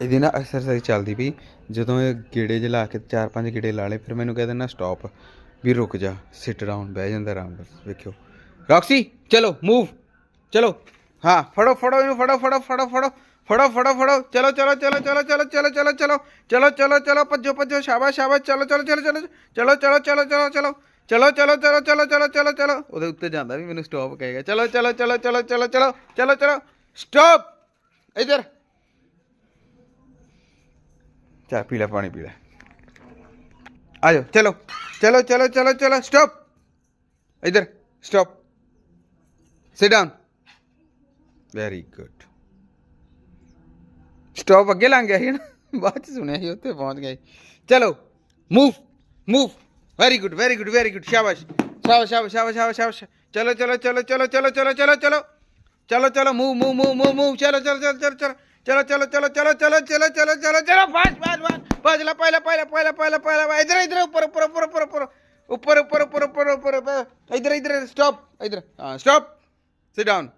ਇਹਦੀ ਨਾ ਐਕਸਰਸਾਈਜ਼ ਚੱਲਦੀ ਪਈ। ਜਦੋਂ ਇਹ ਗੇੜੇ ਜਿਹੇ ਲਾ ਕੇ 4-5 ਗੇੜੇ ਲਾ ਲਏ ਫਿਰ ਮੈਨੂੰ ਕਹਿ ਦਿੰਦਾ ਸਟਾਪ ਵੀ ਰੁਕ ਜਾ, ਸਿਟ ਡਾਊਨ, ਬਹਿ ਜਾਂਦਾ ਆਰਾਮ ਨਾਲ। ਵੇਖਿਓ ਰੌਕਸੀ ਚਲੋ ਮੂਵ, ਚਲੋ ਹਾਂ ਫੜੋ ਫੜੋ ਇਹਨੂੰ, ਫੜੋ ਫੜੋ ਫੜੋ ਫੜੋ ਫੜੋ ਫੜੋ ਫੜੋ, ਚਲੋ ਚਲੋ ਚਲੋ ਚਲੋ ਚਲੋ ਚਲੋ ਚਲੋ ਚਲੋ ਚਲੋ ਚਲੋ ਚਲੋ ਭੱਜੋ ਭੱਜੋ, ਸ਼ਾਬਾਸ਼ ਸ਼ਾਬਾਸ਼, ਚਲੋ ਚਲੋ ਚਲੋ ਚਲੋ ਚਲੋ ਚਲੋ ਚਲੋ ਚਲੋ ਚਲੋ ਚਲੋ ਚਲੋ ਚਲੋ ਚਲੋ ਚਲੋ ਚਲੋ ਚਲੋ। ਉਹਦੇ ਉੱਤੇ ਜਾਂਦਾ ਵੀ ਮੈਨੂੰ ਸਟਾਪ ਕਹੇਗਾ। ਚਲੋ ਚਲੋ ਚਲੋ ਚਲੋ ਚਲੋ ਚਲੋ ਚਲੋ ਚਲੋ ਸਟਾਪ। ਇੱਧਰ ਚਾਹ ਪੀ ਲੈ, ਪਾਣੀ ਪੀ ਲੈ, ਆ ਜਾਓ ਚਲੋ ਚਲੋ ਚਲੋ ਚਲੋ ਚਲੋ ਸਟਾਪ। ਇੱਧਰ stop, sit down, very good. Stop ਅੱਗੇ ਲੰਘ ਗਿਆ ਸੀ ਨਾ, ਬਾਅਦ ਚ ਸੁਣਿਆ ਸੀ, ਉੱਥੇ ਪਹੁੰਚ ਗਿਆ ਸੀ। ਚਲੋ move move, very good very good very good, ਸ਼ਾਬਾਸ਼ ਸ਼ਾਬਾਸ਼ ਸ਼ਾਬਾਸ਼ ਸ਼ਾਬਾਸ਼ ਸ਼ਾਬਾਸ਼ ਸ਼ਾਬਾਸ਼। ਚਲੋ ਚਲੋ ਚਲੋ ਚਲੋ ਚਲੋ ਚਲੋ ਚਲੋ ਚਲੋ ਚਲੋ ਚਲੋ move move move move move, ਚਲੋ ਚਲੋ ਚਲੋ ਚਲੋ ਚਲੋ ਚਲੋ ਚਲੋ ਚਲੋ ਚਲੋ ਚਲੋ ਚਲੋ ਚਲੋ ਚਲੋ ਫਾਸਟ ਫਾਸਟ ਫਾਸਟ ਫਾਸਟ ਲਾ, ਪਹਿਲਾ ਪਹਿਲਾ ਪਹਿਲਾ ਪਹਿਲਾ ਪਹਿਲਾ, ਇੱਧਰ ਇੱਧਰ, ਉੱਪਰ ਉੱਪਰ ਉੱਪਰ ਉੱਪਰ ਉੱਪਰ ਉੱਪਰ ਉੱਪਰ ਉੱਪਰ ਉੱਪਰ ਉੱਪਰ, ਇੱਧਰ ਇੱਧਰ, ਸਟਾਪ, ਇੱਧਰ ਹਾਂ ਸਟਾਪ, ਸਿਟ ਡਾਊਨ।